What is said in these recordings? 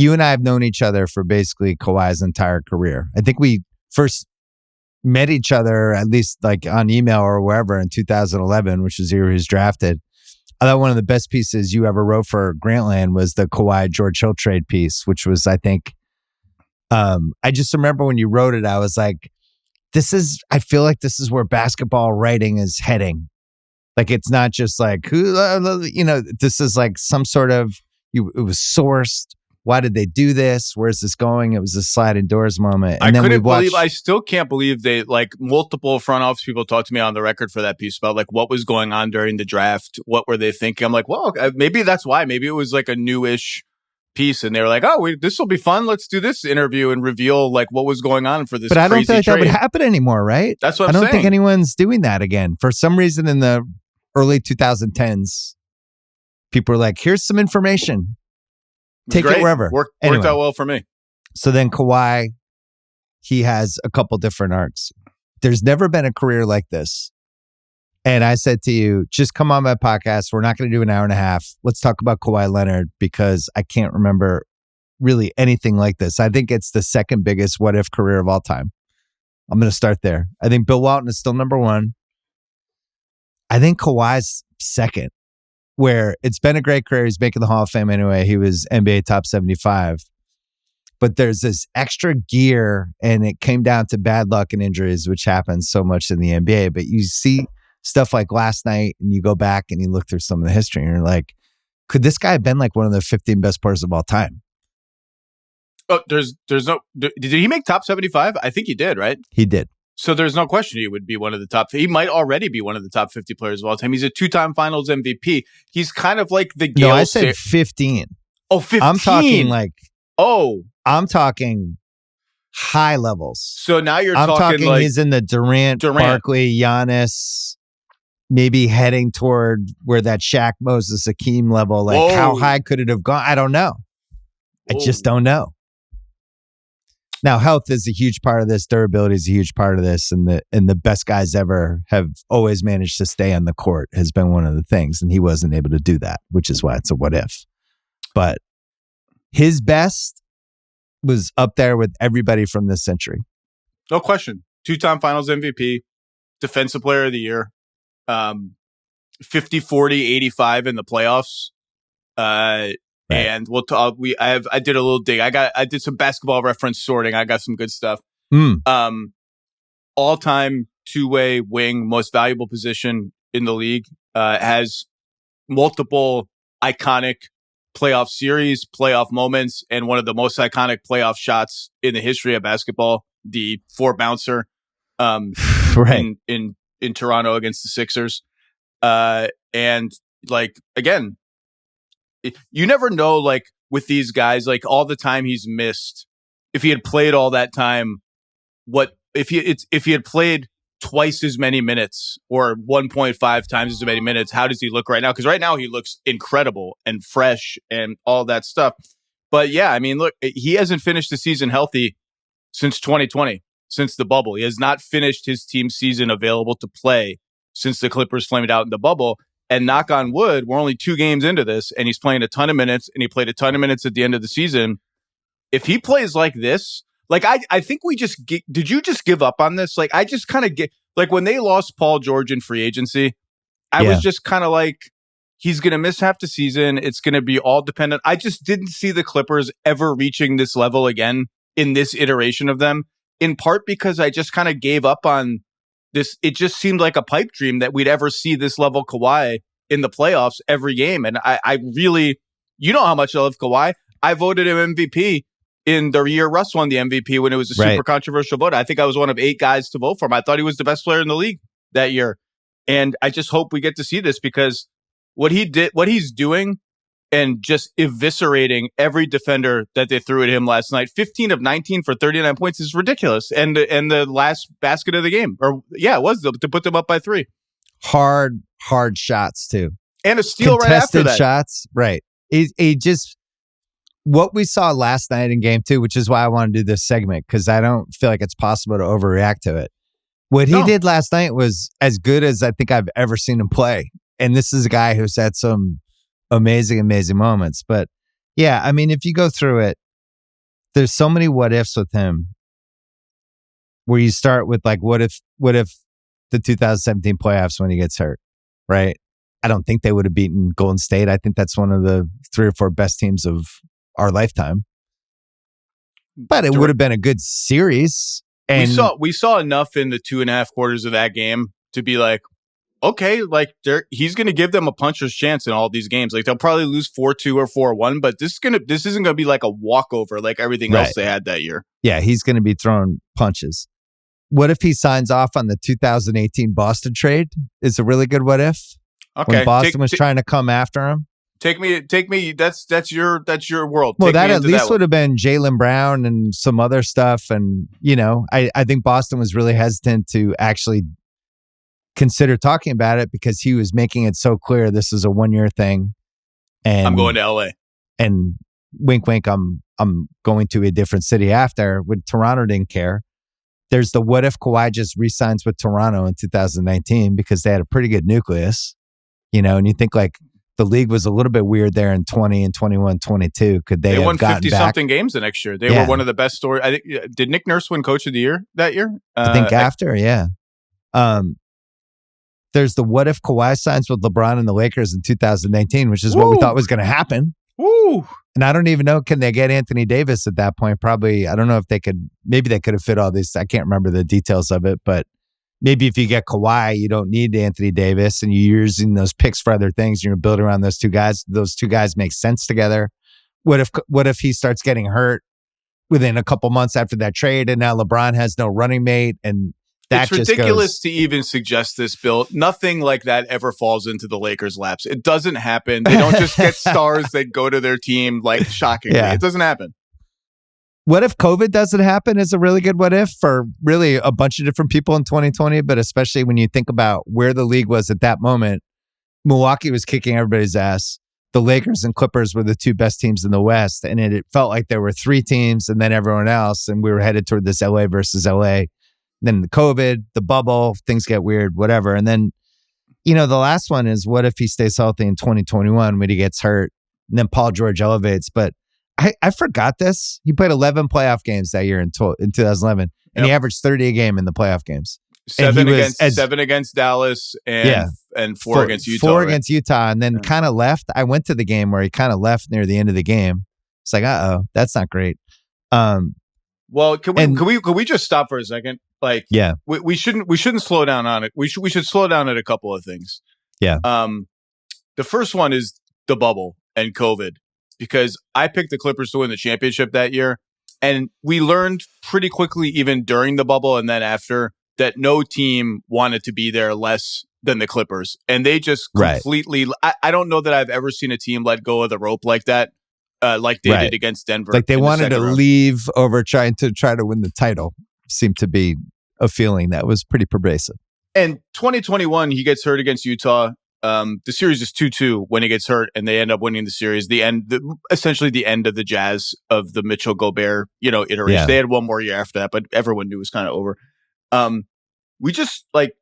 you and I have known each other for basically Kawhi's entire career. I think we first met each other, at least like on email or wherever, in 2011, which was the year he was drafted. I thought one of the best pieces you ever wrote for Grantland was the Kawhi George Hill trade piece, which was, I think, I just remember when you wrote it, I was like, I feel like this is where basketball writing is heading. Like, it's not just like, this is like some sort of, it was sourced. Why did they do this? Where's this going? It was a sliding doors moment. And I still can't believe they, like, multiple front office people talked to me on the record for that piece about like what was going on during the draft. What were they thinking? I'm like, well, maybe that's why. Maybe it was like a newish piece and they were like, oh, this will be fun. Let's do this interview and reveal like what was going on for this. But I don't think trade. that would happen anymore, right? That's what I'm saying. I don't think anyone's doing that again. For some reason in the early 2010s, people were like, here's some information. Take it wherever. Worked out well for me. So then Kawhi, he has a couple different arcs. There's never been a career like this. And I said to you, just come on my podcast. We're not going to do an hour and a half. Let's talk about Kawhi Leonard because I can't remember really anything like this. I think it's the second biggest what if career of all time. I'm going to start there. I think Bill Walton is still number one. I think Kawhi's second. Where it's been a great career. He's making the Hall of Fame anyway. He was NBA top 75. But there's this extra gear, and it came down to bad luck and injuries, which happens so much in the NBA. But you see stuff like last night, and you go back and you look through some of the history, and you're like, could this guy have been like one of the 15 best players of all time? Oh, there's no... Did he make top 75? I think he did, right? He did. So there's no question he would be one of the top. He might already be one of the top 50 players of all time. He's a two-time Finals MVP. He's kind of like the Gale. No, I said 15. Oh, 15. I'm talking like. Oh, I'm talking high levels. So now I'm talking like he's in the Durant, Barkley, Giannis, maybe heading toward where that Shaq, Moses, Hakeem level. Like, how high could it have gone? I don't know. I just don't know. Now, health is a huge part of this. Durability is a huge part of this. And the best guys ever have always managed to stay on the court has been one of the things. And he wasn't able to do that, which is why it's a what if. But his best was up there with everybody from this century. No question. Two-time Finals MVP, Defensive Player of the Year, 50, 40, 85 in the playoffs. Right. And we'll talk. I did a little dig. I did some basketball reference sorting. I got some good stuff. All-time two-way wing, most valuable position in the league. Has multiple iconic playoff series, playoff moments, and one of the most iconic playoff shots in the history of basketball, the four bouncer, right in Toronto against the Sixers. And like again. You never know, like, with these guys, like, all the time he's missed, if he had played all that time, if he had played twice as many minutes or 1.5 times as many minutes, how does he look right now? Because right now he looks incredible and fresh and all that stuff. But yeah, I mean, look, he hasn't finished the season healthy since 2020, since the bubble. He has not finished his team season available to play since the Clippers flamed out in the bubble. And knock on wood, we're only 2 games into this, and he's playing a ton of minutes, and he played a ton of minutes at the end of the season. If he plays like this, like I think we just did you just give up on this? Like I just kind of get like when they lost Paul George in free agency, I was just kind of like, he's going to miss half the season. It's going to be all dependent. I just didn't see the Clippers ever reaching this level again in this iteration of them, in part because I just kind of gave up on this. It just seemed like a pipe dream that we'd ever see this level Kawhi in the playoffs every game. And I really, you know how much I love Kawhi. I voted him MVP in the year Russ won the MVP when it was a super controversial vote. I think I was one of 8 guys to vote for him. I thought he was the best player in the league that year. And I just hope we get to see this because what he's doing and just eviscerating every defender that they threw at him last night. 15 of 19 for 39 points is ridiculous. And the last basket of the game, it was to put them up by 3. Hard shots too. And a steal right after that. Shots, right. He just, what we saw last night in game 2, which is why I want to do this segment, because I don't feel like it's possible to overreact to it. What he did last night was as good as I think I've ever seen him play. And this is a guy who's had some amazing moments. But yeah, I mean, if you go through it, there's so many what ifs with him where you start with like, what if the 2017 playoffs when he gets hurt, right? I don't think they would have beaten Golden State. I think that's one of the 3 or 4 best teams of our lifetime. But it would have been a good series. And we saw enough in the 2.5 quarters of that game to be like, okay, like he's going to give them a puncher's chance in all these games. Like they'll probably lose 4-2 or 4-1, but this isn't going to be like a walkover like everything else they had that year. Yeah, he's going to be throwing punches. What if he signs off on the 2018 Boston trade? Is a really good what if. Okay, when Boston was trying to come after him. Take me. That's your world. Well, that at least would have been Jaylen Brown and some other stuff. And I think Boston was really hesitant to actually consider talking about it because he was making it so clear this is a 1-year thing. And I'm going to LA. And wink, wink. I'm going to a different city after. When Toronto didn't care. There's the what if Kawhi just re-signs with Toronto in 2019 because they had a pretty good nucleus, and you think like the league was a little bit weird there in 20 and 21, 22. Could they have won gotten 50-something games the next year? They were one of the best stories. I think, did Nick Nurse win Coach of the Year that year? I think after, yeah. There's the what if Kawhi signs with LeBron and the Lakers in 2019, which is what we thought was going to happen. Woo! And I don't even know, can they get Anthony Davis at that point? Probably, I don't know if they could, maybe they could have fit all these. I can't remember the details of it, but maybe if you get Kawhi, you don't need Anthony Davis and you're using those picks for other things and you're building around those two guys. Those two guys make sense together. What if he starts getting hurt within a couple months after that trade and now LeBron has no running mate and it's ridiculous to even suggest this, Bill. Nothing like that ever falls into the Lakers' laps. It doesn't happen. They don't just get stars that go to their team like shockingly. Yeah. It doesn't happen. What if COVID doesn't happen is a really good what if for really a bunch of different people in 2020, but especially when you think about where the league was at that moment. Milwaukee was kicking everybody's ass. The Lakers and Clippers were the 2 best teams in the West, and it felt like there were 3 teams and then everyone else, and we were headed toward this LA versus LA. Then the COVID, the bubble, things get weird, whatever. And then, the last one is what if he stays healthy in 2021 when he gets hurt and then Paul George elevates. But I forgot this. He played 11 playoff games that year in 2011 and he averaged 30 a game in the playoff games. 7 against Dallas and 4 against Utah. 4 against Utah and then kind of left. I went to the game where he kind of left near the end of the game. It's like, that's not great. Well, can we just stop for a second? Like, yeah, we shouldn't slow down on it. We should slow down at a couple of things. Yeah. The first one is the bubble and COVID, because I picked the Clippers to win the championship that year, and we learned pretty quickly, even during the bubble and then after, that no team wanted to be there less than the Clippers, and they just completely. Right. I don't know that I've ever seen a team let go of the rope like that. Like they did against Denver. Like they wanted to leave over trying to win the title. Seemed to be a feeling that was pretty pervasive. And 2021, he gets hurt against Utah. The series is 2-2 when he gets hurt, and they end up winning the series. Essentially the end of the Jazz of the Mitchell Gobert, iteration. Yeah. They had one more year after that, but everyone knew it was kind of over. We just like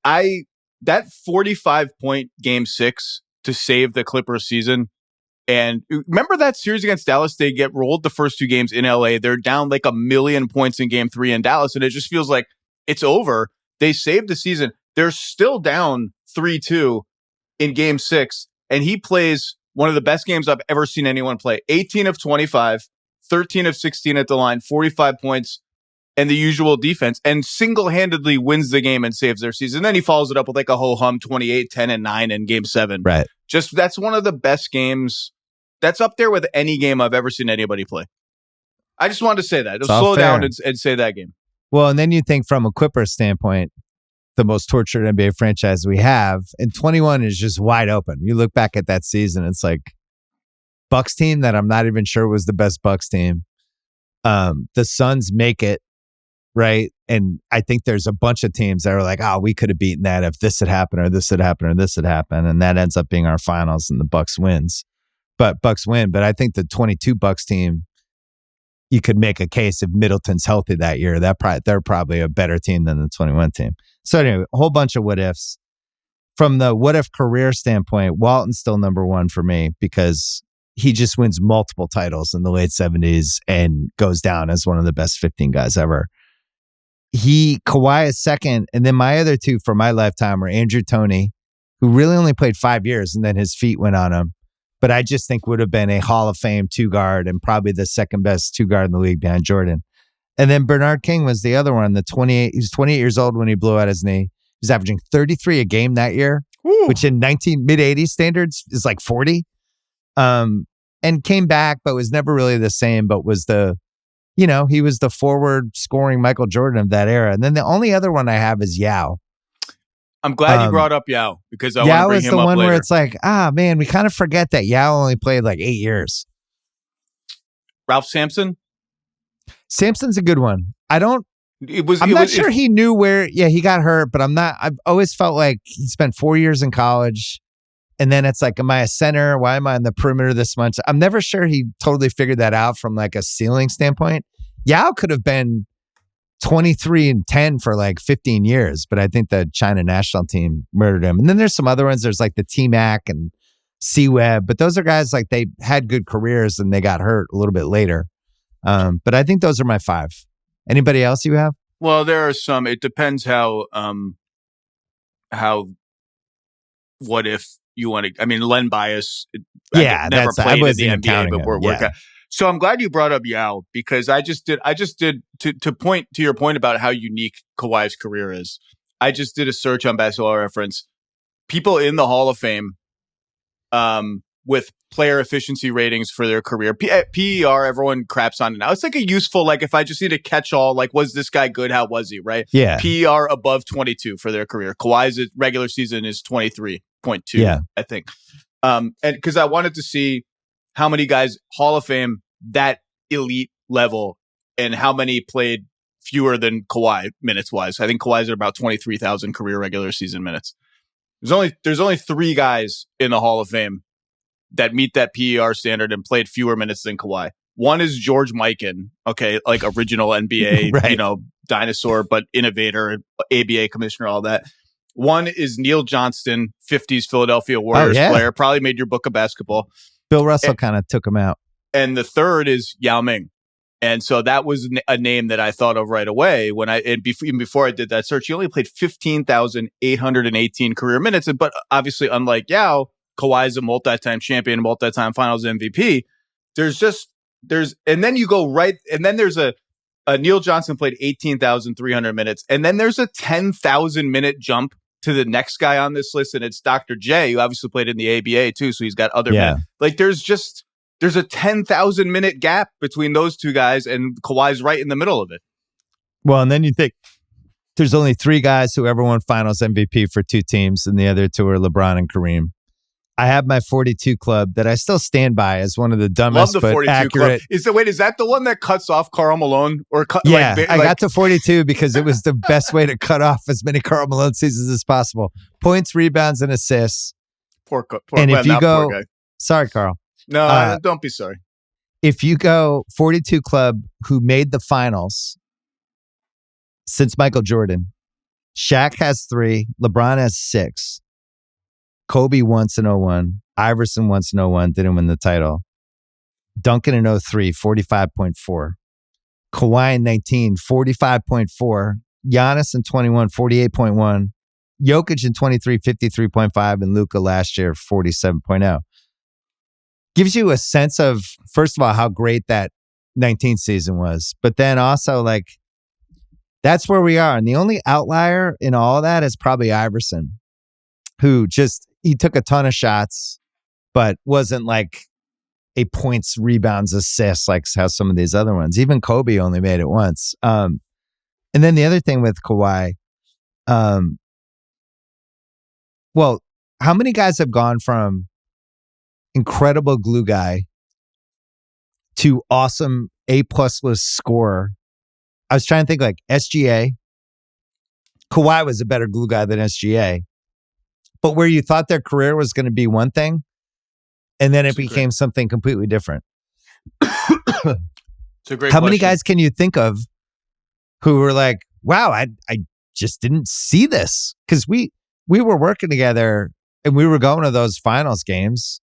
I that 45-point game 6 to save the Clippers season. And remember that series against Dallas? They get rolled the first 2 games in LA. They're down like 1 million points in game 3 in Dallas. And it just feels like it's over. They saved the season. They're still down 3-2 in game 6. And he plays one of the best games I've ever seen anyone play. 18 of 25, 13 of 16 at the line, 45 points, and the usual defense, and single-handedly wins the game and saves their season. And then he follows it up with like a ho-hum 28, 10, and 9 in game 7. Right. Just that's one of the best games. That's up there with any game I've ever seen anybody play. I just wanted to say that. Slow down and say that game. Well, and then you think from a Clippers standpoint, the most tortured NBA franchise we have, and 21 is just wide open. You look back at that season, it's like Bucks team that I'm not even sure was the best Bucks team. The Suns make it, right? And I think there's a bunch of teams that are like, we could have beaten that if this had happened or this had happened or this had happened. And that ends up being our finals and the Bucks wins. But Bucks win. But I think the 22 Bucks team, you could make a case if Middleton's healthy that year, they're probably a better team than the 21 team. So anyway, a whole bunch of what ifs. From the what if career standpoint, Walton's still number 1 for me because he just wins multiple titles in the late 70s and goes down as one of the best 15 guys ever. Kawhi is second, and then my other two for my lifetime were Andrew Toney, who really only played 5 years, and then his feet went on him. But I just think would have been a Hall of Fame two guard and probably the second best two guard in the league behind Jordan. And then Bernard King was the other one. He was 28 years old when he blew out his knee. He was averaging 33 a game that year, which in mid-80s standards is like 40. And came back, but was never really the same, but was he was the forward scoring Michael Jordan of that era. And then the only other one I have is Yao. I'm glad you brought up Yao because I want to bring him up later. Yao is the one where it's like, man, we kind of forget that Yao only played like 8 years. Ralph Sampson? Sampson's a good one. I'm not sure he knew where, he got hurt, but I've always felt like he spent 4 years in college. And then it's like, am I a center? Why am I on the perimeter this much? I'm never sure he totally figured that out from like a ceiling standpoint. Yao could have been 23-10 for like 15 years, but I think the China national team murdered him. And then there's some other ones. There's like the T-Mac and C-Web, but those are guys like they had good careers and they got hurt a little bit later. But I think those are my 5. Anybody else you have? Well, there are some. It depends how what if you want to, I mean, Len Bias never played in the NBA, but we're working. So I'm glad you brought up Yao because I just did to point to your point about how unique Kawhi's career is. I just did a search on Basketball Reference. People in the Hall of Fame with player efficiency ratings for their career. PER, everyone craps on it now. It's like a useful, like if I just need a catch-all, like was this guy good? How was he, right? Yeah. PER above 22 for their career. Kawhi's regular season is 23.2, I think. And because I wanted to see how many guys Hall of Fame that elite level and how many played fewer than Kawhi minutes wise. I think Kawhi's at about 23,000 career regular season minutes. There's only 3 guys in the Hall of Fame that meet that PER standard and played fewer minutes than Kawhi. One is George Mikan, okay, like original NBA, right. Dinosaur, but innovator, ABA commissioner, all that. One is Neil Johnston, 50s Philadelphia Warriors player, probably made your book of basketball. Bill Russell kind of took him out. And the third is Yao Ming. And so that was a name that I thought of right away even before I did that search. He only played 15,818 career minutes. But obviously, unlike Yao, Kawhi is a multi-time champion, multi-time finals MVP. And then you go right. And then there's a Neil Johnson played 18,300 minutes. And then there's a 10,000 minute jump to the next guy on this list. And it's Dr. J, who obviously played in the ABA too. So he's got other men. Like there's a 10,000 minute gap between those two guys, and Kawhi's right in the middle of it. Well, and then you think there's only 3 guys who ever won finals MVP for 2 teams, and the other 2 are LeBron and Kareem. I have my 42 club that I still stand by as one of the dumbest but accurate. Club. Is that the one that cuts off Karl Malone? I got to 42 because it was the best way to cut off as many Karl Malone seasons as possible. Points, rebounds, and assists. Sorry, Carl. No, don't be sorry. If you go 42 club who made the finals since Michael Jordan, Shaq has 3, LeBron has 6, Kobe once in 01, Iverson once in 01, didn't win the title, Duncan in 03, 45.4, Kawhi in 19, 45.4, Giannis in 21, 48.1, Jokic in 23, 53.5, and Luka last year, 47.0. Gives you a sense of, first of all, how great that 19th season was. But then also, like, that's where we are. And the only outlier in all of that is probably Iverson, who he took a ton of shots, but wasn't like a points, rebounds, assists like how some of these other ones. Even Kobe only made it once. And then the other thing with Kawhi, well, how many guys have gone from incredible glue guy to awesome A+ list scorer? I was trying to think like SGA. Kawhi was a better glue guy than SGA. But where you thought their career was going to be one thing, and then it became something completely different. It's a great How many guys can you think of who were like, wow, I just didn't see this? Because we were working together and we were going to those finals games.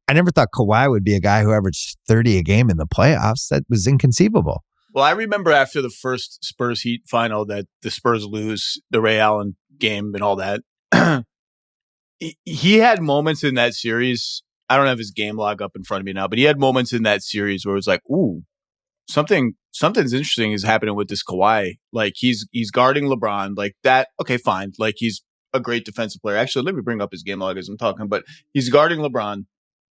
I never thought Kawhi would be a guy who averaged 30 a game in the playoffs. That was inconceivable. Well, I remember after the first Spurs Heat final that the Spurs lose the Ray Allen game and all that. He had moments in that series. I don't have his game log up in front of me now, but he had moments in that series where it was like, ooh, something's interesting is happening with this Kawhi. Like he's guarding LeBron like that. Okay, fine. Like he's a great defensive player. Actually, let me bring up his game log as I'm talking, but he's guarding LeBron.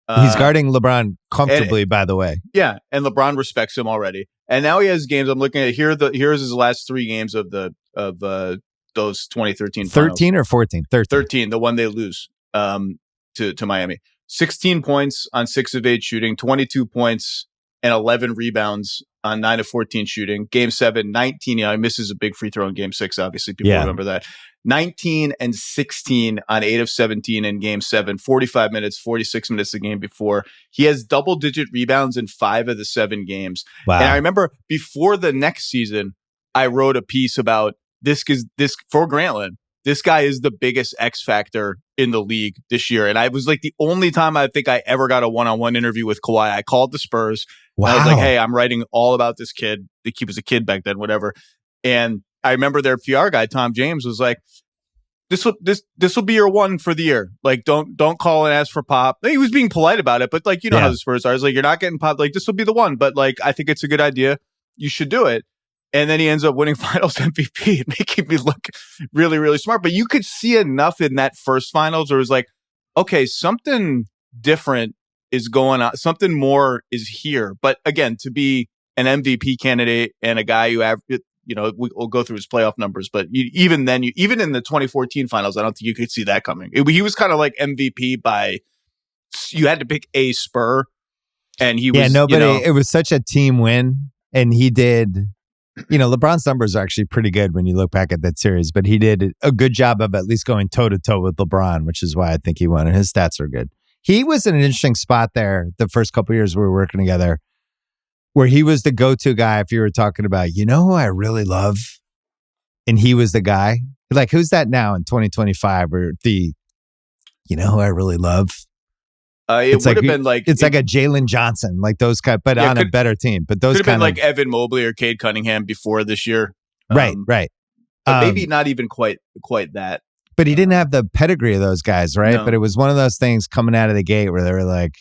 He's guarding LeBron comfortably, by the way. Yeah, and LeBron respects him already. And now he has games. I'm looking at here's his last 3 games of those 2013 finals. 13 or 14? 13, the one they lose to Miami. 16 points on 6 of 8 shooting, 22 points and 11 rebounds on 9 of 14 shooting. Game 7, 19. He misses a big free throw in Game 6. Obviously, people remember that. 19 and 16 on 8 of 17 in Game 7. 45 minutes, 46 minutes the game before. He has double-digit rebounds in 5 of the 7 games. Wow. And I remember before the next season, I wrote a piece about this for Grantland. This guy is the biggest X factor in the league this year. And I was like the only time I think I ever got a one-on-one interview with Kawhi. I called the Spurs. Wow. I was like, hey, I'm writing all about this kid. He was a kid back then, whatever. And I remember their PR guy, Tom James, was like, this will be your one for the year. Like, don't call and ask for Pop. He was being polite about it, but like, you know how the Spurs are. I was like, you're not getting Pop. Like, this will be the one. But like, I think it's a good idea. You should do it. And then he ends up winning Finals MVP and making me look really, really smart. But you could see enough in that first Finals where it was like, okay, something different is going on. Something more is here. But again, to be an MVP candidate and a guy who we'll go through his playoff numbers. But even in the 2014 Finals, I don't think you could see that coming. He was kind of like MVP by, you had to pick a Spur. And he was, yeah, nobody, it was such a team win. And he did, LeBron's numbers are actually pretty good when you look back at that series, but he did a good job of at least going toe to toe with LeBron, which is why I think he won. And his stats are good. He was in an interesting spot there the first couple of years we were working together, where he was the go-to guy if you were talking about, who I really love? And he was the guy. Like, who's that now in 2025? Or who I really love? It would have been like... It's like a Jalen Johnson, like those guys, but on a better team. But those could have been like Evan Mobley or Cade Cunningham before this year. Right. But maybe not even quite that. But he didn't have the pedigree of those guys, right? No. But it was one of those things coming out of the gate where they were like,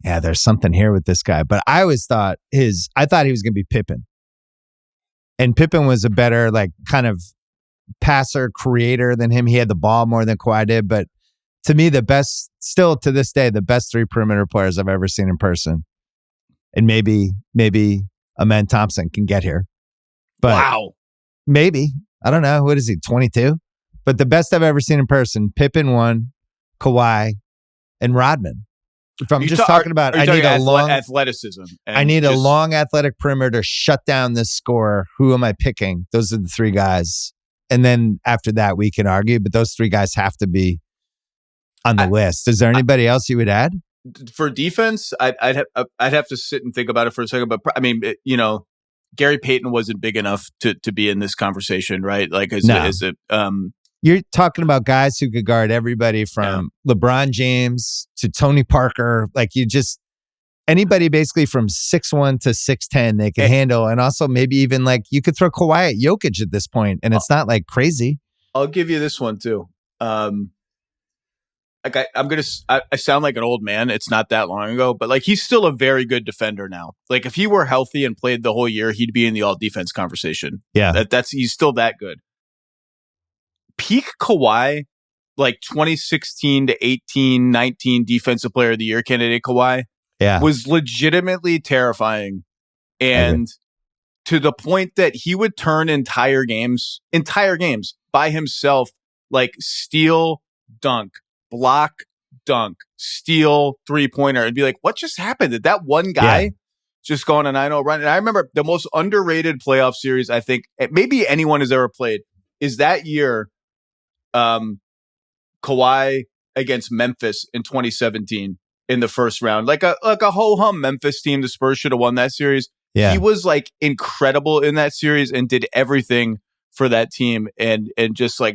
yeah, there's something here with this guy. But I always thought he was going to be Pippen. And Pippen was a better, like, kind of passer, creator than him. He had the ball more than Kawhi did. But to me, the best, still to this day, the best 3 perimeter players I've ever seen in person. And maybe Amen Thompson can get here. But wow. Maybe. I don't know. What is he, 22? But the best I've ever seen in person, Pippen 1, Kawhi, and Rodman. If I'm just talking about, I need a long athleticism. I need a long athletic perimeter to shut down this score. Who am I picking? Those are the 3 guys. And then after that, we can argue, but those 3 guys have to be on the list. Is there anybody else you would add? For defense, I'd have to sit and think about it for a second. But I mean, Gary Payton wasn't big enough to be in this conversation, right? Like, you're talking about guys who could guard everybody from LeBron James to Tony Parker. Like, anybody basically from 6'1" to 6'10" they can handle. And also maybe even like you could throw Kawhi at Jokic at this point, and it's not like crazy. I'll give you this one too. Like I sound like an old man. It's not that long ago, but like he's still a very good defender now. Like if he were healthy and played the whole year, he'd be in the all defense conversation. Yeah, he's still that good. Peak Kawhi, like 2016 to 18, 19 defensive player of the year candidate Kawhi, was legitimately terrifying. And to the point that he would turn entire games by himself, like steal, dunk, block, dunk, steal, 3-pointer, and be like, what just happened? Did that one guy just go on a 9-0 run? And I remember the most underrated playoff series I think maybe anyone has ever played is that year, Kawhi against Memphis in 2017 in the first round. Like a ho-hum Memphis team. The Spurs should have won that series. Yeah. He was like incredible in that series and did everything for that team, and just like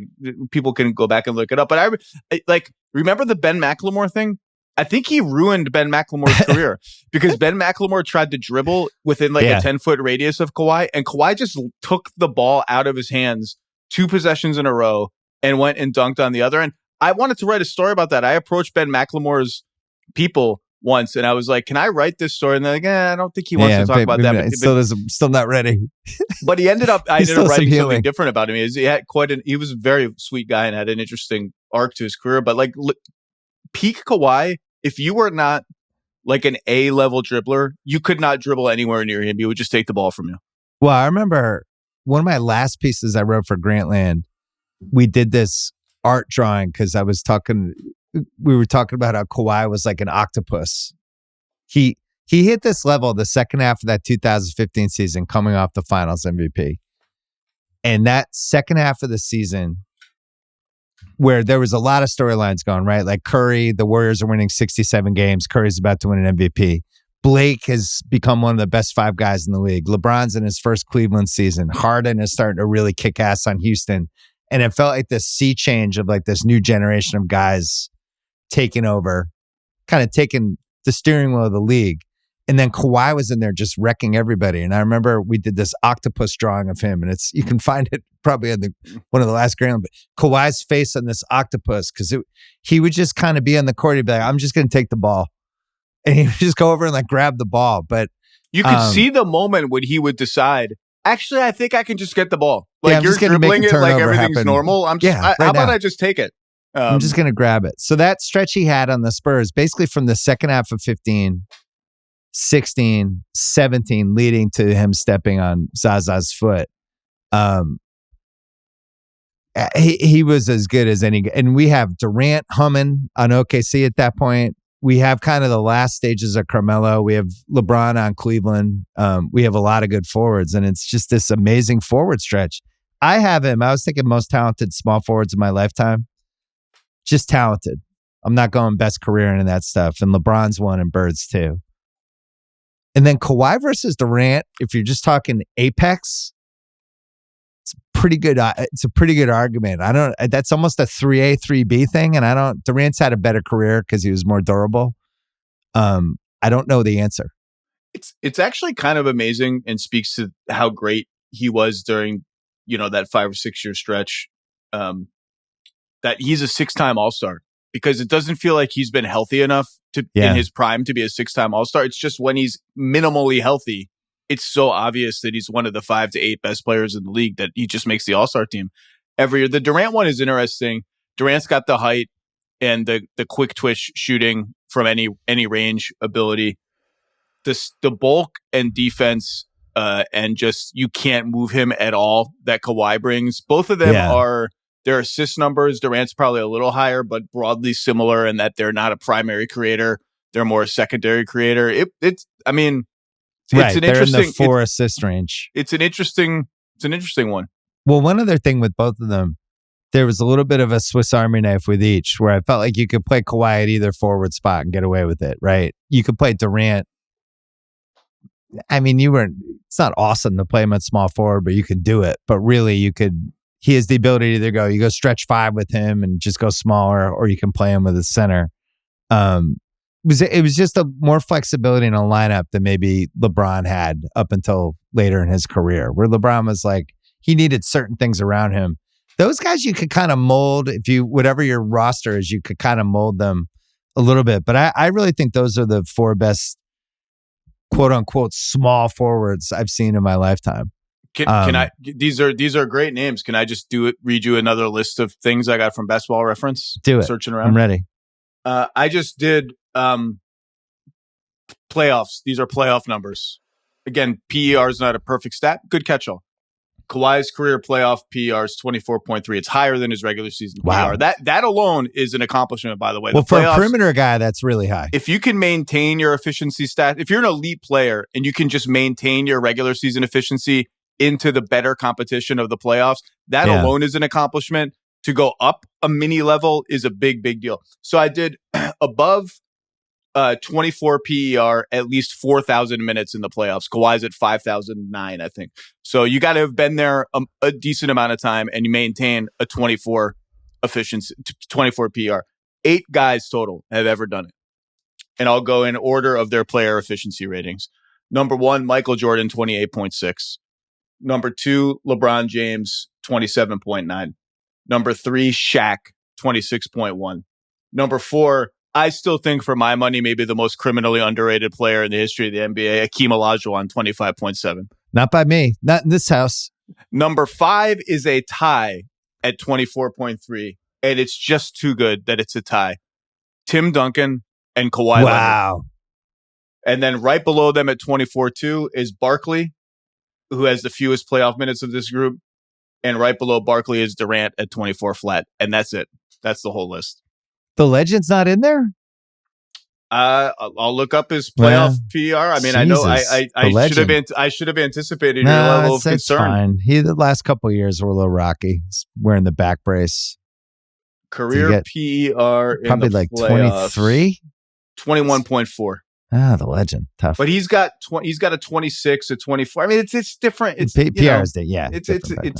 people can go back and look it up. But I like remember the Ben McLemore thing. I think he ruined Ben McLemore's career because Ben McLemore tried to dribble within like a 10-foot radius of Kawhi, and Kawhi just took the ball out of his hands 2 possessions in a row and went and dunked on the other end. I wanted to write a story about that. I approached Ben McLemore's people once, and I was like, "Can I write this story?" And they're like, "I don't think he wants to talk about that." But still not ready. But I ended up writing something different about him. He had he was a very sweet guy and had an interesting arc to his career. But like peak Kawhi, if you were not like an A-level dribbler, you could not dribble anywhere near him. He would just take the ball from you. Well, I remember one of my last pieces I wrote for Grantland. We did this art drawing because we were talking about how Kawhi was like an octopus. He hit this level the second half of that 2015 season, coming off the Finals MVP. And that second half of the season, where there was a lot of storylines going, right? Like Curry, the Warriors are winning 67 games. Curry's about to win an MVP. Blake has become one of the best 5 guys in the league. LeBron's in his first Cleveland season. Harden is starting to really kick ass on Houston. And it felt like this sea change of like this new generation of guys taking over, kind of taking the steering wheel of the league. And then Kawhi was in there just wrecking everybody. And I remember we did this octopus drawing of him, and you can find it probably on one of the last Grand. But Kawhi's face on this octopus, because he would just kind of be on the court. He'd be like, "I'm just going to take the ball," and he would just go over and like grab the ball. But you could see the moment when he would decide, actually, I think I can just get the ball. Like yeah, you're dribbling it like everything's happen. normal. How about I just take it? I'm just going to grab it. So that stretch he had on the Spurs, basically from the second half of 15, 16, 17, leading to him stepping on Zaza's foot. He was as good as any. And we have Durant humming on OKC at that point. We have kind of the last stages of Carmelo. We have LeBron on Cleveland. We have a lot of good forwards, and it's just this amazing forward stretch. I have him. I was thinking most talented small forwards in my lifetime. Just talented. I'm not going best career into that stuff. And LeBron's one and Bird's two. And then Kawhi versus Durant, if you're just talking apex, it's pretty good. It's a pretty good argument. That's almost a 3A, 3B thing. And Durant's had a better career because he was more durable. I don't know the answer. It's actually kind of amazing and speaks to how great he was during, that 5 or 6 year stretch. That he's a 6-time All-Star, because it doesn't feel like he's been healthy enough in his prime to be a 6-time All-Star. It's just when he's minimally healthy, it's so obvious that he's one of the 5 to 8 best players in the league that he just makes the All-Star team every year. The Durant one is interesting. Durant's got the height and the quick twitch shooting from any range ability. The bulk and defense and just you can't move him at all that Kawhi brings. Both of them are their assist numbers. Durant's probably a little higher, but broadly similar in that they're not a primary creator. They're more a secondary creator. It's an they're interesting in the 4 assist range. It's an interesting one. Well, one other thing with both of them, there was a little bit of a Swiss Army knife with each, where I felt like you could play Kawhi at either forward spot and get away with it, right? You could play Durant. I mean, it's not awesome to play him at small forward, but you could do it. But really, he has the ability to either you go stretch 5 with him and just go smaller, or you can play him with a center. It was just a more flexibility in a lineup than maybe LeBron had up until later in his career, where LeBron was like, he needed certain things around him. Those guys you could kind of mold, whatever your roster is, you could kind of mold them a little bit. But I really think those are the 4 best, quote unquote, small forwards I've seen in my lifetime. Can I? These are great names. Can I just read you another list of things I got from Basketball Reference? Do it. Searching around. I'm ready. I just did playoffs. These are playoff numbers. Again, PER is not a perfect stat. Good catch-all. Kawhi's career playoff PER is 24.3. It's higher than his regular season PER. That alone is an accomplishment, by the way. Well, for a perimeter guy, that's really high. If you can maintain your efficiency stat, if you're an elite player and you can just maintain your regular season efficiency into the better competition of the playoffs, that alone is an accomplishment. To go up a mini level is a big, big deal. So I did above 24 PER, at least 4,000 minutes in the playoffs. Kawhi's at 5,009, I think. So you got to have been there a decent amount of time, and you maintain a 24 efficiency, 24 PER. 8 guys total have ever done it. and I'll go in order of their player efficiency ratings. Number 1, Michael Jordan, 28.6. Number 2, LeBron James, 27.9. Number 3, Shaq, 26.1. Number 4, I still think for my money, maybe the most criminally underrated player in the history of the NBA, Hakeem Olajuwon, 25.7. Not by me. Not in this house. Number 5 is a tie at 24.3. And it's just too good that it's a tie. Tim Duncan and Kawhi Leonard. Wow. And then right below them at 24.2 is Barkley, who has the fewest playoff minutes of this group. And right below Barkley is Durant at 24 flat. And that's it. That's the whole list. The Legend's not in there? I'll look up his playoff PR. I mean, Jesus, I should have anticipated your level of concern. Fine. The last couple of years were a little rocky. He's wearing the back brace. Career PER in probably the like playoffs, 23, 21.4. Ah, the Legend, tough. But he's got a 26, a 24. I mean, it's different. It's PR's day, yeah. It's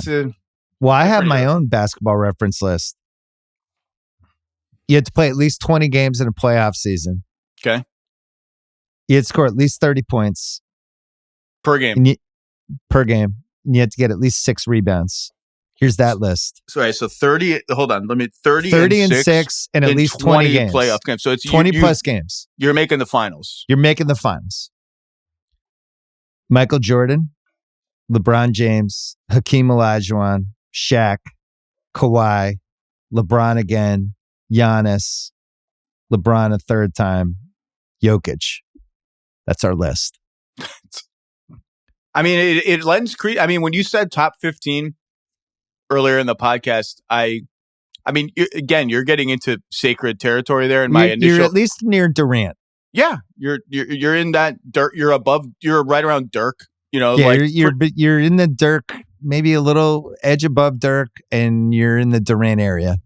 a. Well, I have my own basketball reference list. You had to play at least 20 games in a playoff season. Okay. You had to score at least 30 points per game. And you had to get at least 6 rebounds. Here's that list. Sorry, so 30. Hold on, 30 and 6 and at least 20 games. Playoff games. So it's 20 plus games. You're making the finals. You're making the finals. Michael Jordan, LeBron James, Hakeem Olajuwon, Shaq, Kawhi, LeBron again, Giannis, LeBron a third time, Jokic. That's our list. I mean, it lends credence. I mean, when you said top 15 earlier in the podcast, I mean, you're getting into sacred territory there. You're at least near Durant. Yeah, you're in that Dirk. You're right around Dirk. Yeah, like you're in the Dirk, maybe a little edge above Dirk, and you're in the Durant area.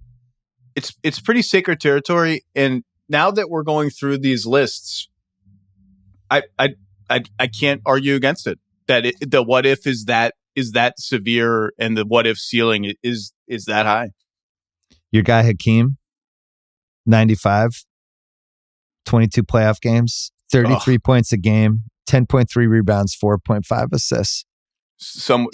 It's pretty sacred territory, and now that we're going through these lists, I can't argue against it. That the what if is that severe, and the what if ceiling is that high. Your guy Hakeem, 95, 22 playoff games, 33 points a game, 10.3 rebounds, 4.5 assists.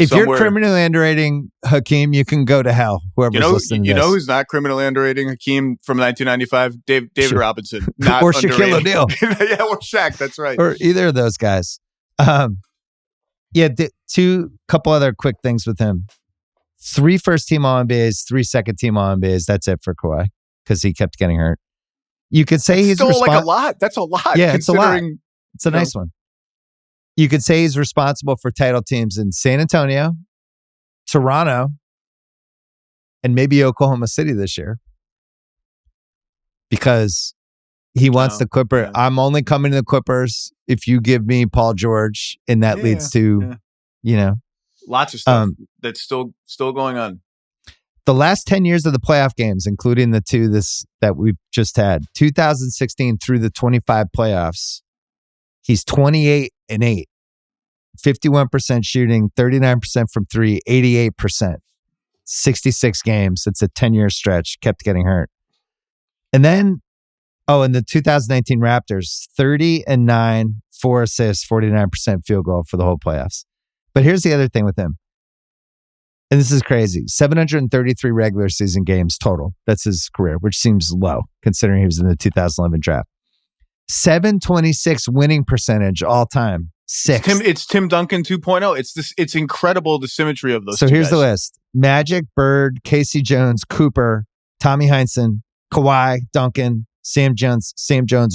If you're criminally underrating Hakeem, you can go to hell. Whoever's listening to this. You know who's not criminally underrating Hakeem from 1995? David Robinson. Not or Shaquille O'Neal. Yeah, or Shaq. That's right. Or either of those guys. Couple other quick things with him. 3 first-team All-NBAs, 3 second-team All-NBAs. That's it for Kawhi because he kept getting hurt. You could say he's still like a lot. That's a lot. Yeah, it's a lot. It's a nice one. You could say he's responsible for title teams in San Antonio, Toronto, and maybe Oklahoma City this year because he wants the Clippers. Yeah. I'm only coming to the Clippers if you give me Paul George, and that leads to, lots of stuff that's still going on. The last 10 years of the playoff games, including the 2 that we've just had, 2016 through the 25 playoffs, he's 28-8, 51% shooting, 39% from 3, 88%, 66 games. It's a 10-year stretch, kept getting hurt. And then, in the 2019 Raptors, 30-9, 4 assists, 49% field goal for the whole playoffs. But here's the other thing with him. And this is crazy. 733 regular season games total. That's his career, which seems low considering he was in the 2011 draft. 726 winning percentage all time. 6. It's Tim Duncan 2.0. It's incredible, the symmetry of those. So here's guys. The list. Magic, Bird, Casey Jones, Cooper, Tommy Heinsohn, Kawhi, Duncan, Sam Jones,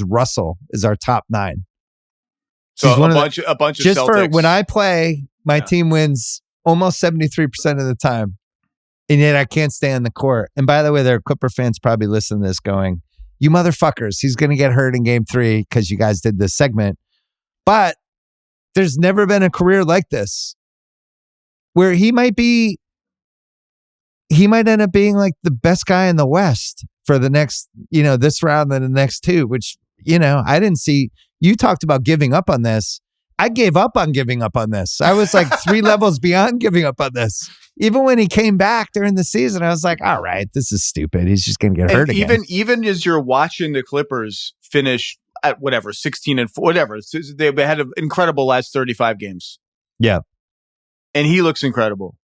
Russell is our top 9. So a bunch of just Celtics. For when I play, my team wins almost 73% of the time. And yet I can't stay on the court. And by the way, there are Clipper fans probably listening to this going, you motherfuckers, he's going to get hurt in game 3 because you guys did this segment. But there's never been a career like this where he might end up being like the best guy in the West for the next, this round and the next 2, which, I didn't see. You talked about giving up on this. I gave up on giving up on this. I was like 3 levels beyond giving up on this. Even when he came back during the season, I was like, all right, this is stupid. He's just going to get hurt again. Even as you're watching the Clippers finish at whatever 16-4, whatever. They've had an incredible last 35 games. Yeah, and he looks incredible.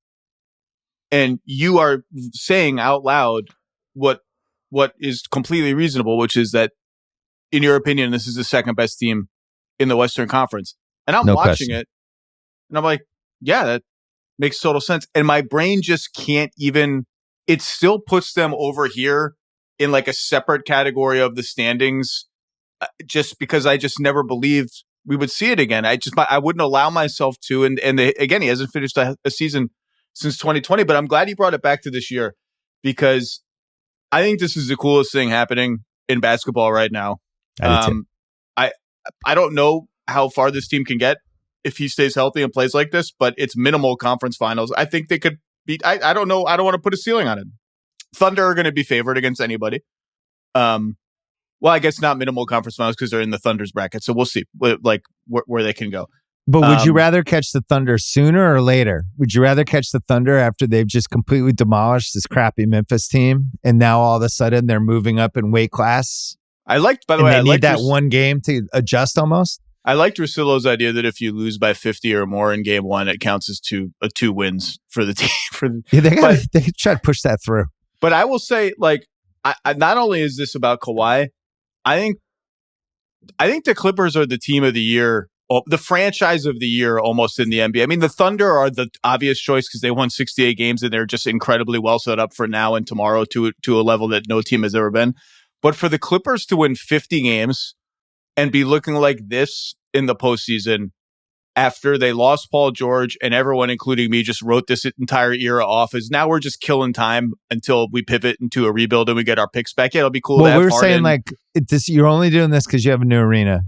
And you are saying out loud what is completely reasonable, which is that, in your opinion, this is the second best team in the Western Conference. And I'm watching it, and I'm like, yeah, that makes total sense. And my brain just can't even. It still puts them over here in like a separate category of the standings, just because I just never believed we would see it again. I wouldn't allow myself to. And again, he hasn't finished a season since 2020, but I'm glad he brought it back to this year, because I think this is the coolest thing happening in basketball right now. I don't know how far this team can get if he stays healthy and plays like this, but it's minimal conference finals. I think they could beat. I don't know. I don't want to put a ceiling on it. Thunder are going to be favored against anybody. Well, I guess not minimal conference finals because they're in the Thunder's bracket. So we'll see where they can go. But would you rather catch the Thunder sooner or later? Would you rather catch the Thunder after they've just completely demolished this crappy Memphis team, and now all of a sudden they're moving up in weight class? By the way, they need that one game to adjust almost. I liked Russillo's idea that if you lose by 50 or more in game one, it counts as two wins for the team. They try to push that through. But I will say, I not only is this about Kawhi, I think the Clippers are the team of the year, the franchise of the year almost in the NBA. I mean, the Thunder are the obvious choice because they won 68 games and they're just incredibly well set up for now and tomorrow to a level that no team has ever been. But for the Clippers to win 50 games and be looking like this in the postseason after they lost Paul George and everyone, including me, just wrote this entire era off as now we're just killing time until we pivot into a rebuild and we get our picks back. Yeah, it'll be cool. Well, we were saying you're only doing this because you have a new arena.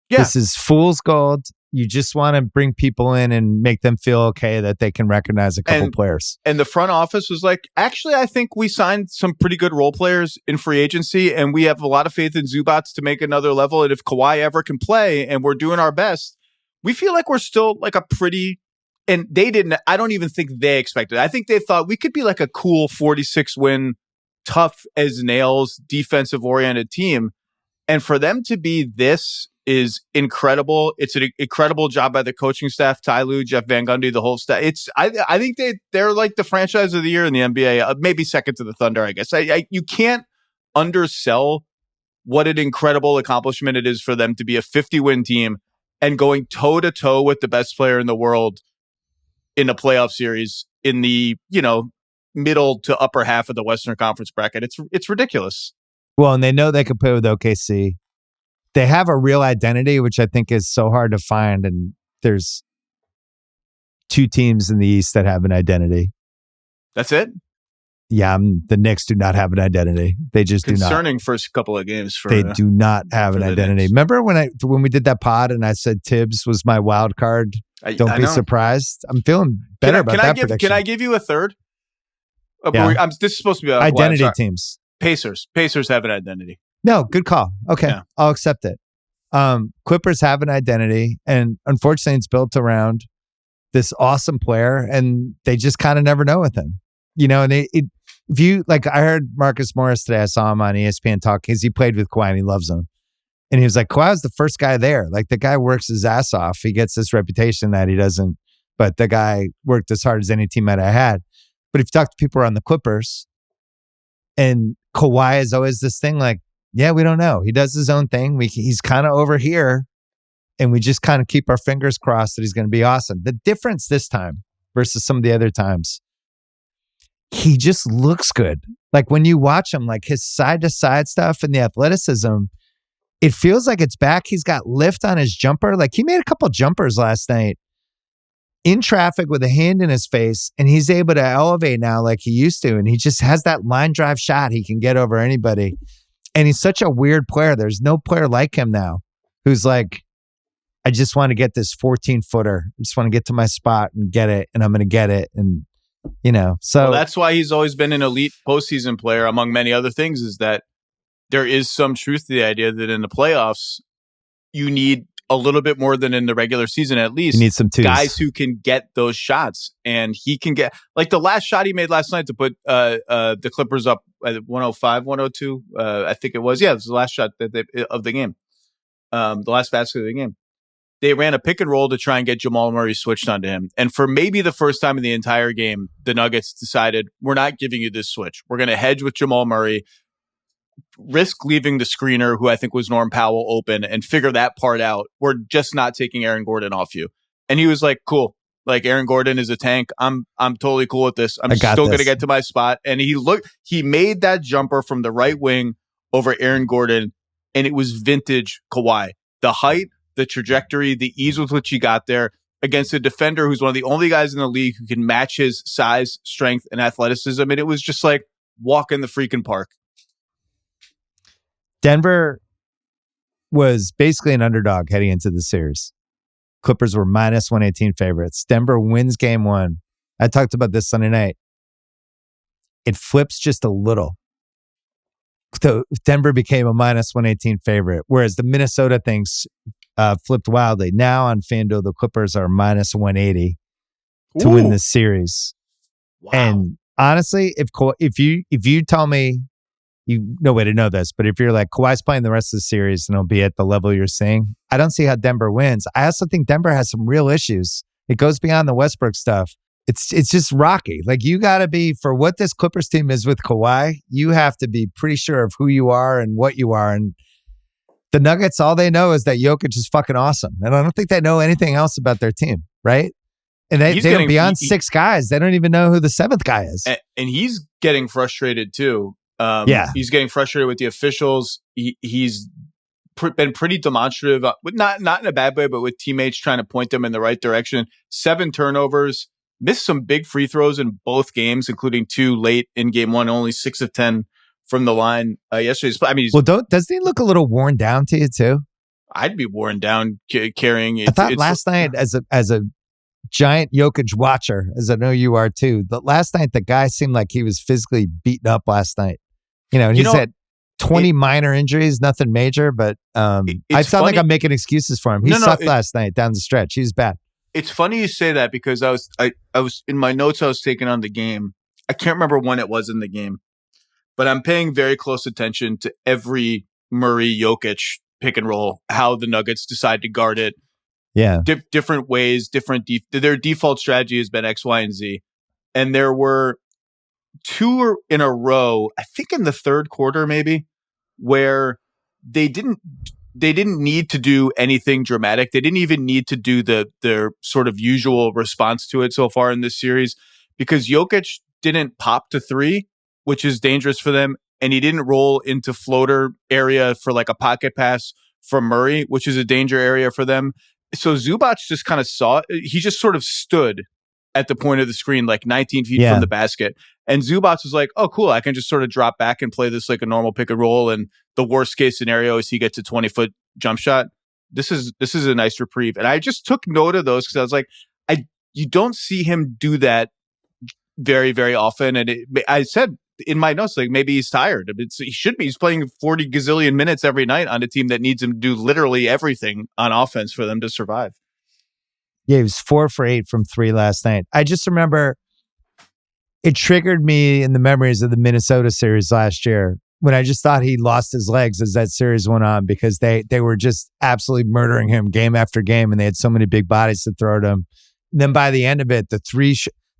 Yeah. This is fool's gold. You just want to bring people in and make them feel okay that they can recognize a couple players. And the front office was like, actually, I think we signed some pretty good role players in free agency, and we have a lot of faith in Zubats to make another level. And if Kawhi ever can play and we're doing our best, we feel like we're still like a pretty, and they didn't, I don't even think they expected. I think they thought we could be like a cool 46 win, tough as nails, defensive oriented team. And for them to be this is incredible. It's an incredible job by the coaching staff, Ty Lue, Jeff Van Gundy, the whole staff. I think they're like the franchise of the year in the NBA, maybe second to the Thunder, I guess. You can't undersell what an incredible accomplishment it is for them to be a 50-win team and going toe-to-toe with the best player in the world in a playoff series in the, middle to upper half of the Western Conference bracket. It's ridiculous. Well, and they know they could play with OKC. They have a real identity, which I think is so hard to find. And there's two teams in the East that have an identity. That's it? Yeah, the Knicks do not have an identity. They just do not. Concerning first couple of games. They do not have an identity. Remember when we did that pod and I said Tibbs was my wild card? Don't be surprised. I'm feeling better about that prediction. Can I give you a third? Yeah. This is supposed to be identity teams. Pacers have an identity. No, good call. Okay, yeah. I'll accept it. Clippers have an identity, and unfortunately, it's built around this awesome player, and they just kind of never know with him. And if you I heard Marcus Morris today. I saw him on ESPN talking because he played with Kawhi and he loves him, and he was like, Kawhi was the first guy there. Like the guy works his ass off. He gets this reputation that he doesn't, but the guy worked as hard as any teammate I had. But if you talk to people around the Clippers, and Kawhi is always this thing like, yeah, we don't know. He does his own thing. He's kind of over here, and we just kind of keep our fingers crossed that he's going to be awesome. The difference this time versus some of the other times, he just looks good. Like when you watch him, like his side-to-side stuff and the athleticism, it feels like it's back. He's got lift on his jumper. Like he made a couple jumpers last night in traffic with a hand in his face, and he's able to elevate now like he used to. And he just has that line drive shot. He can get over anybody. And he's such a weird player. There's no player like him now who's like, I just want to get this 14-footer. I just want to get to my spot and get it, and I'm going to get it. And, so. Well, that's why he's always been an elite postseason player, among many other things, is that there is some truth to the idea that in the playoffs, you need a little bit more than in the regular season, at least. You need some twos. Guys who can get those shots. And he can get, like the last shot he made last night to put the Clippers up at 105, 102, I think it was. Yeah, it was the last shot of the game. the last basket of the game. They ran a pick and roll to try and get Jamal Murray switched onto him. And for maybe the first time in the entire game, the Nuggets decided, we're not giving you this switch. We're going to hedge with Jamal Murray, risk leaving the screener, who I think was Norm Powell, open, and figure that part out. We're just not taking Aaron Gordon off you. And he was like, cool. Like, Aaron Gordon is a tank. I'm totally cool with this. I'm still going to get to my spot. And he made that jumper from the right wing over Aaron Gordon, and it was vintage Kawhi. The height, the trajectory, the ease with which he got there against a defender who's one of the only guys in the league who can match his size, strength, and athleticism. And it was just like walking the freaking park. Denver was basically an underdog heading into the series. Clippers were minus 118 favorites. Denver wins game one. I talked about this Sunday night. It flips just a little. So Denver became a minus 118 favorite, whereas the Minnesota things flipped wildly. Now on FanDuel, the Clippers are minus 180 to win this series. Wow. And honestly, if you tell me, you no way to know this, but if you're like, Kawhi's playing the rest of the series and he'll be at the level you're seeing, I don't see how Denver wins. I also think Denver has some real issues. It goes beyond the Westbrook stuff. It's just rocky. Like, you got to be, for what this Clippers team is with Kawhi, you have to be pretty sure of who you are and what you are. And the Nuggets, all they know is that Jokic is fucking awesome. And I don't think they know anything else about their team, right? And they don't, beyond six guys, they don't even know who the seventh guy is. And he's getting frustrated too. He's getting frustrated with the officials. He's been pretty demonstrative, not in a bad way, but with teammates trying to point them in the right direction. 7 turnovers, missed some big free throws in both games, including 2 late in game one, only 6 of 10 from the line yesterday. I mean, doesn't he look a little worn down to you too? I'd be worn down carrying it. I thought last night, as a giant Jokic watcher, as I know you are too, but last night the guy seemed like he was physically beaten up last night. And he's had 20 minor injuries, nothing major, but I sound like I'm making excuses for him. He sucked last night down the stretch. He was bad. It's funny you say that, because I was in my notes I was taking on the game. I can't remember when it was in the game, but I'm paying very close attention to every Murray Jokic pick and roll, how the Nuggets decide to guard it. Yeah. Different ways, their default strategy has been X, Y, and Z. And there were 2 in a row, I think in the third quarter maybe, where they didn't need to do anything dramatic. They didn't even need to do their sort of usual response to it so far in this series, because Jokic didn't pop to 3, which is dangerous for them, and he didn't roll into floater area for like a pocket pass from Murray, which is a danger area for them. So Zubac just kind of saw it. He just sort of stood at the point of the screen, like 19 feet from the basket. And Zubac was like, oh, cool, I can just sort of drop back and play this like a normal pick and roll. And the worst case scenario is he gets a 20-foot jump shot. This is a nice reprieve. And I just took note of those because I was like, you don't see him do that very, very often. And I said in my notes, like, maybe he's tired. He should be. He's playing 40 gazillion minutes every night on a team that needs him to do literally everything on offense for them to survive. Yeah, he was 4 for 8 from 3 last night. I just remember it triggered me in the memories of the Minnesota series last year, when I just thought he lost his legs as that series went on, because they were just absolutely murdering him game after game, and they had so many big bodies to throw at him. And then by the end of it, the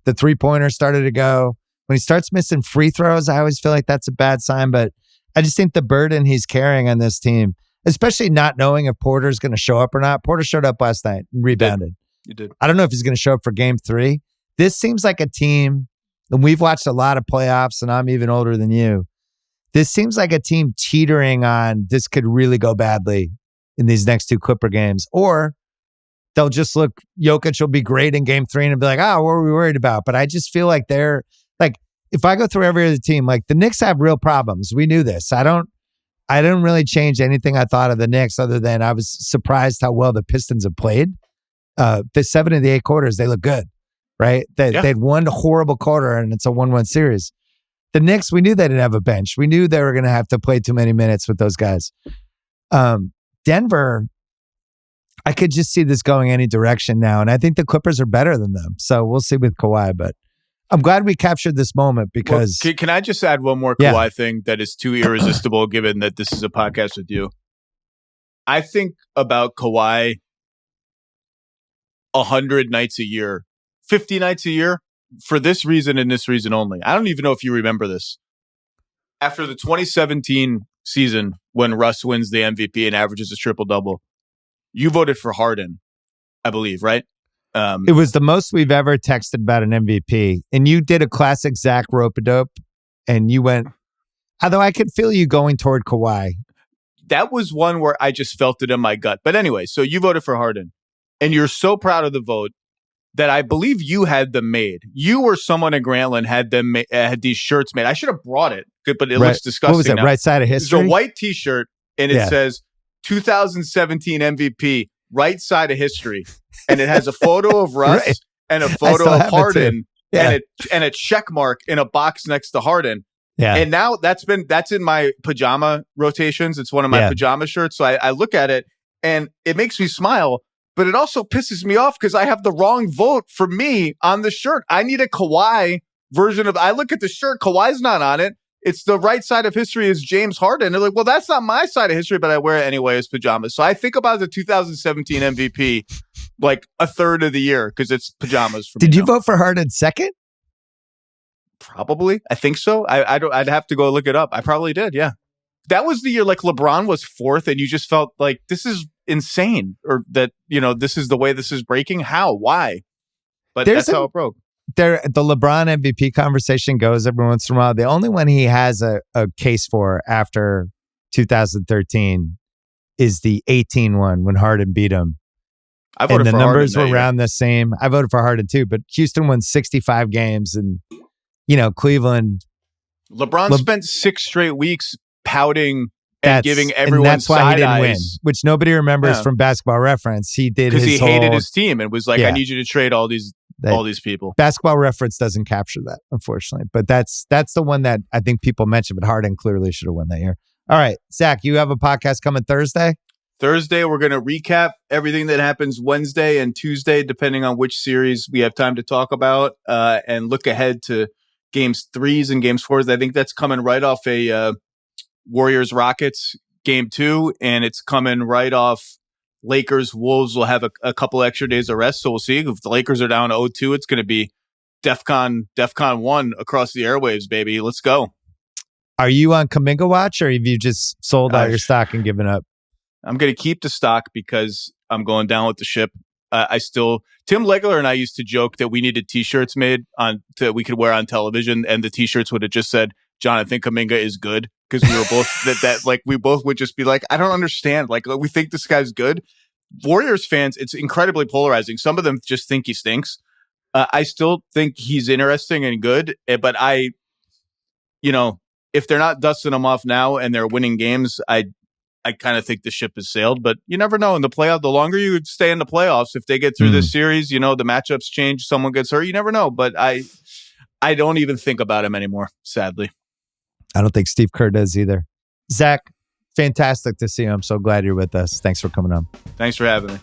3-pointer started to go. When he starts missing free throws, I always feel like that's a bad sign. But I just think the burden he's carrying on this team, especially not knowing if Porter's going to show up or not. Porter showed up last night and rebounded. You did. I don't know if he's going to show up for game 3. This seems like a team, and we've watched a lot of playoffs, and I'm even older than you. This seems like a team teetering on, this could really go badly in these next 2 Clipper games. Or they'll just look, Jokic will be great in game 3 and be like, what were we worried about? But I just feel like they're, like, if I go through every other team, like the Knicks have real problems. We knew this. I don't really change anything I thought of the Knicks, other than I was surprised how well the Pistons have played. The 7 of the 8 quarters, they look good, right? They'd won a horrible quarter, and it's a 1-1 series. The Knicks, we knew they didn't have a bench. We knew they were going to have to play too many minutes with those guys. Denver, I could just see this going any direction now, and I think the Clippers are better than them. So we'll see with Kawhi, but I'm glad we captured this moment, because... Well, can I just add one more Kawhi thing that is too irresistible, given that this is a podcast with you? I think about Kawhi 100 nights a year, 50 nights a year for this reason and this reason only. I don't even know if you remember this. After the 2017 season, when Russ wins the MVP and averages a triple-double, you voted for Harden, I believe, right? It was the most we've ever texted about an MVP. And you did a classic Zach rope-a-dope, and you went, although I could feel you going toward Kawhi. That was one where I just felt it in my gut. But anyway, so you voted for Harden, and you're so proud of the vote that I believe you had them made. You or someone in Grantland had them had these shirts made. I should have brought it, but it looks disgusting. What was it? Now. Right side of history? It's a white T-shirt, and it says 2017 MVP, right side of history, and it has a photo of Russ and a photo of Harden, and a check mark in a box next to Harden. Yeah. And now that's in my pajama rotations. It's one of my pajama shirts. So I look at it and it makes me smile, but it also pisses me off because I have the wrong vote for me on the shirt. I need a Kawhi version of, I look at the shirt, Kawhi's not on it. It's the right side of history is James Harden. They're like, well, that's not my side of history, but I wear it anyway as pajamas. So I think about the 2017 MVP like a third of the year because it's pajamas for me. Did you vote for Harden second? Probably. I think so. I'd have to go look it up. I probably did. Yeah. That was the year like LeBron was fourth and you just felt like this is insane or that, this is the way this is breaking. How? Why? But that's how it broke. The LeBron MVP conversation goes every once in a while. The only one he has a case for after 2013 is the 18 one when Harden beat him. I voted and the for numbers Harden were around the same. I voted for Harden too, but Houston won 65 games and Cleveland. LeBron spent 6 straight weeks pouting and giving everyone that's why he didn't eyes. win, which nobody remembers from Basketball Reference. He did because he hated his team and was like, I need you to trade all these people. Basketball Reference doesn't capture that, unfortunately. But that's the one that I think people mentioned, but Harden clearly should have won that year. All right, Zach, you have a podcast coming Thursday? Thursday, we're going to recap everything that happens Wednesday and Tuesday, depending on which series we have time to talk about, and look ahead to Games 3s and Games 4s. I think that's coming right off a Warriors-Rockets Game 2, and it's coming right off Lakers-Wolves. Will have a couple extra days of rest, so we'll see. If the Lakers are down 0-2, it's going to be DEFCON 1 across the airwaves, baby. Let's go. Are you on Kuminga watch, or have you just sold out your stock and given up? I'm going to keep the stock because I'm going down with the ship. Tim Legler and I used to joke that we needed T-shirts made that we could wear on television, and the T-shirts would have just said, "Jonathan Kuminga is good," because we were both we both would just be like, "I don't understand. Like, we think this guy's good." Warriors fans, it's incredibly polarizing. Some of them just think he stinks. I still think he's interesting and good, but if they're not dusting him off now and they're winning games, I kind of think the ship has sailed, but you never know. In the playoff, the longer you stay in the playoffs, if they get through this series, the matchups change, someone gets hurt, you never know. But I don't even think about him anymore, sadly. I don't think Steve Kerr does either. Zach, fantastic to see you. I'm so glad you're with us. Thanks for coming on. Thanks for having me.